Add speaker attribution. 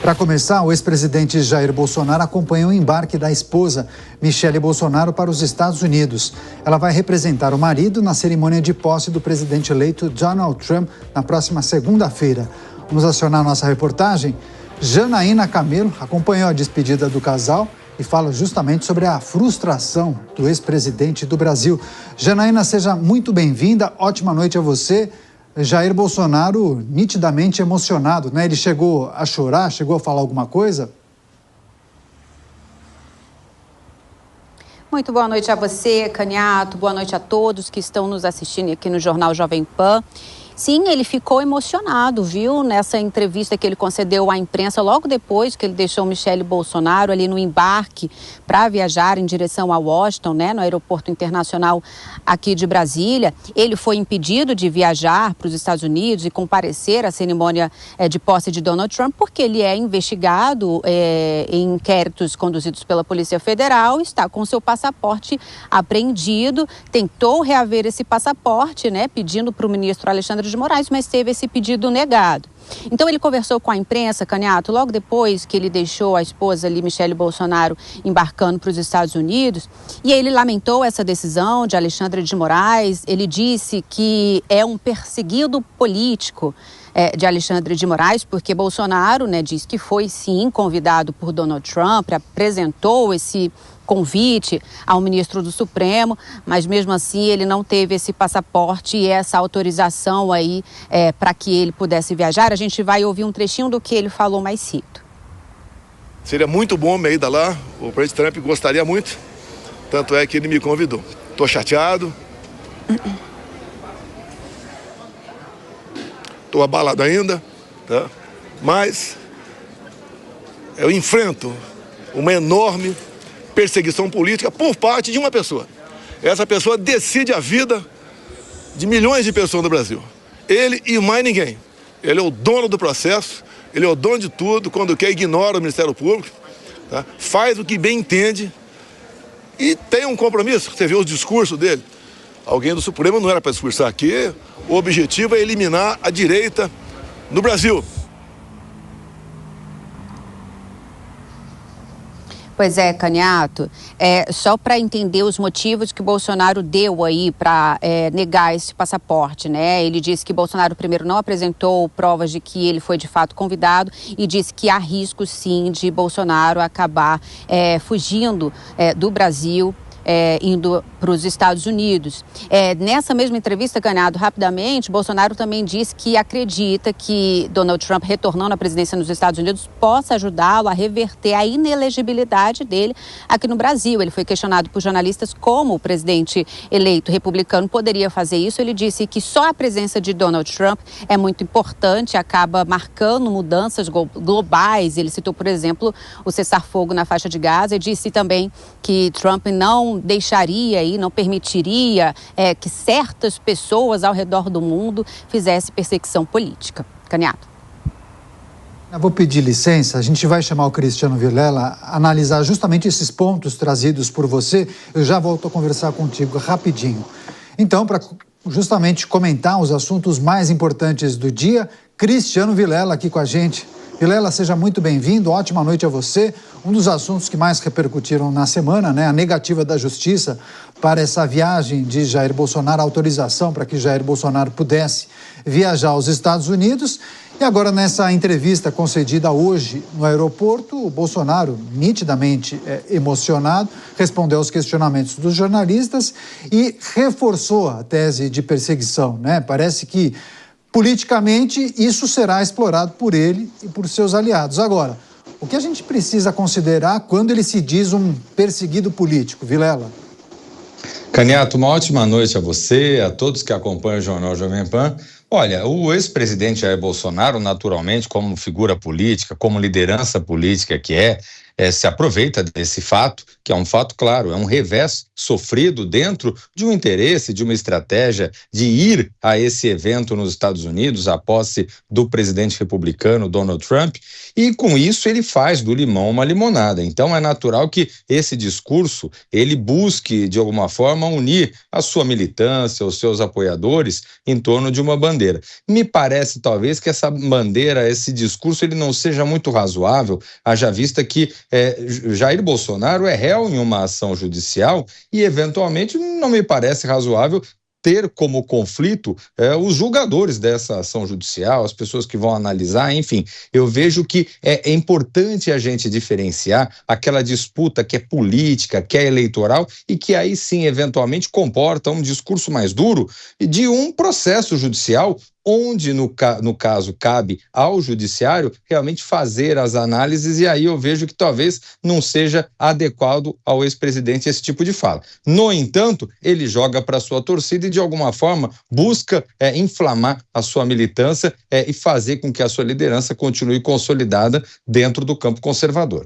Speaker 1: Para começar, o ex-presidente Jair Bolsonaro acompanha o embarque da esposa, Michele Bolsonaro, para os Estados Unidos. Ela vai representar o marido na cerimônia de posse do presidente eleito Donald Trump na próxima segunda-feira. Vamos acionar nossa reportagem. Janaína Camelo acompanhou a despedida do casal e fala justamente sobre a frustração do ex-presidente do Brasil. Janaína, seja muito bem-vinda. Ótima noite a você. Jair Bolsonaro nitidamente emocionado, né? Ele chegou a chorar, chegou a falar alguma coisa?
Speaker 2: Muito boa noite a você, Caniato. Boa noite a todos que estão nos assistindo aqui no Jornal Jovem Pan. Sim, ele ficou emocionado, viu? Nessa entrevista que ele concedeu à imprensa logo depois que ele deixou Michele Bolsonaro ali no embarque para viajar em direção a Washington, né, no aeroporto internacional aqui de Brasília. Ele foi impedido de viajar para os Estados Unidos e comparecer à cerimônia de posse de Donald Trump porque ele é investigado em inquéritos conduzidos pela Polícia Federal, está com seu passaporte apreendido, tentou reaver esse passaporte, né, pedindo para o ministro Alexandre de Moraes, mas teve esse pedido negado. Então ele conversou com a imprensa, Caniato, logo depois que ele deixou a esposa ali, Michele Bolsonaro, embarcando para os Estados Unidos, e ele lamentou essa decisão de Alexandre de Moraes. Ele disse que é um perseguido político de Alexandre de Moraes, porque Bolsonaro, né, diz que foi sim convidado por Donald Trump, apresentou esse convite ao ministro do Supremo, mas mesmo assim ele não teve esse passaporte e essa autorização aí para que ele pudesse viajar. A gente vai ouvir um trechinho do que ele falou mais cedo.
Speaker 3: Seria muito bom uma ida lá, o presidente Trump gostaria muito, tanto é que ele me convidou. Estou chateado, estou abalado ainda, tá? Mas eu enfrento uma enorme perseguição política por parte de uma pessoa. Essa pessoa decide a vida de milhões de pessoas no Brasil. Ele e mais ninguém. Ele é o dono do processo, ele é o dono de tudo, quando quer ignora o Ministério Público, tá? Faz o que bem entende e tem um compromisso. Você vê os discursos dele. Alguém do Supremo não era para discursar aqui. O objetivo é eliminar a direita no Brasil.
Speaker 2: Pois é, Caniato, só para entender os motivos que Bolsonaro deu aí para negar esse passaporte, né? Ele disse que Bolsonaro primeiro não apresentou provas de que ele foi de fato convidado e disse que há risco sim de Bolsonaro acabar fugindo do Brasil, indo para os Estados Unidos. Nessa mesma entrevista, Caniato, rapidamente, Bolsonaro também disse que acredita que Donald Trump, retornando à presidência nos Estados Unidos, possa ajudá-lo a reverter a inelegibilidade dele aqui no Brasil. Ele foi questionado por jornalistas como o presidente eleito republicano poderia fazer isso. Ele disse que só a presença de Donald Trump é muito importante, acaba marcando mudanças globais. Ele citou, por exemplo, o cessar-fogo na faixa de Gaza e disse também que Trump não deixaria e não permitiria que certas pessoas ao redor do mundo fizessem perseguição política. Caniato.
Speaker 1: Eu vou pedir licença, a gente vai chamar o Cristiano Vilela a analisar justamente esses pontos trazidos por você. Eu já volto a conversar contigo rapidinho. Então, para justamente comentar os assuntos mais importantes do dia, Cristiano Vilela aqui com a gente. Vilela, seja muito bem-vindo, ótima noite a você. Um dos assuntos que mais repercutiram na semana, né, a negativa da Justiça para essa viagem de Jair Bolsonaro, a autorização para que Jair Bolsonaro pudesse viajar aos Estados Unidos. E agora, nessa entrevista concedida hoje no aeroporto, o Bolsonaro, nitidamente emocionado, respondeu aos questionamentos dos jornalistas e reforçou a tese de perseguição, né? Parece que politicamente, isso será explorado por ele e por seus aliados. Agora, o que a gente precisa considerar quando ele se diz um perseguido político, Vilela?
Speaker 4: Caniato, uma ótima noite a você, a todos que acompanham o Jornal Jovem Pan. Olha, o ex-presidente Jair Bolsonaro, naturalmente, como figura política, como liderança política que se aproveita desse fato, que é um fato claro, é um revés sofrido dentro de um interesse, de uma estratégia de ir a esse evento nos Estados Unidos, a posse do presidente republicano Donald Trump, e com isso ele faz do limão uma limonada. Então é natural que esse discurso, ele busque de alguma forma unir a sua militância, os seus apoiadores em torno de uma bandeira. Me parece talvez que essa bandeira, esse discurso, ele não seja muito razoável, haja vista que Jair Bolsonaro é réu em uma ação judicial e eventualmente não me parece razoável ter como conflito os julgadores dessa ação judicial, as pessoas que vão analisar, enfim. Eu vejo que é importante a gente diferenciar aquela disputa que é política, que é eleitoral e que aí sim, eventualmente, comporta um discurso mais duro de um processo judicial onde, no caso, cabe ao judiciário realmente fazer as análises, e aí eu vejo que talvez não seja adequado ao ex-presidente esse tipo de fala. No entanto, ele joga para a sua torcida e, de alguma forma, busca inflamar a sua militância e fazer com que a sua liderança continue consolidada dentro do campo conservador.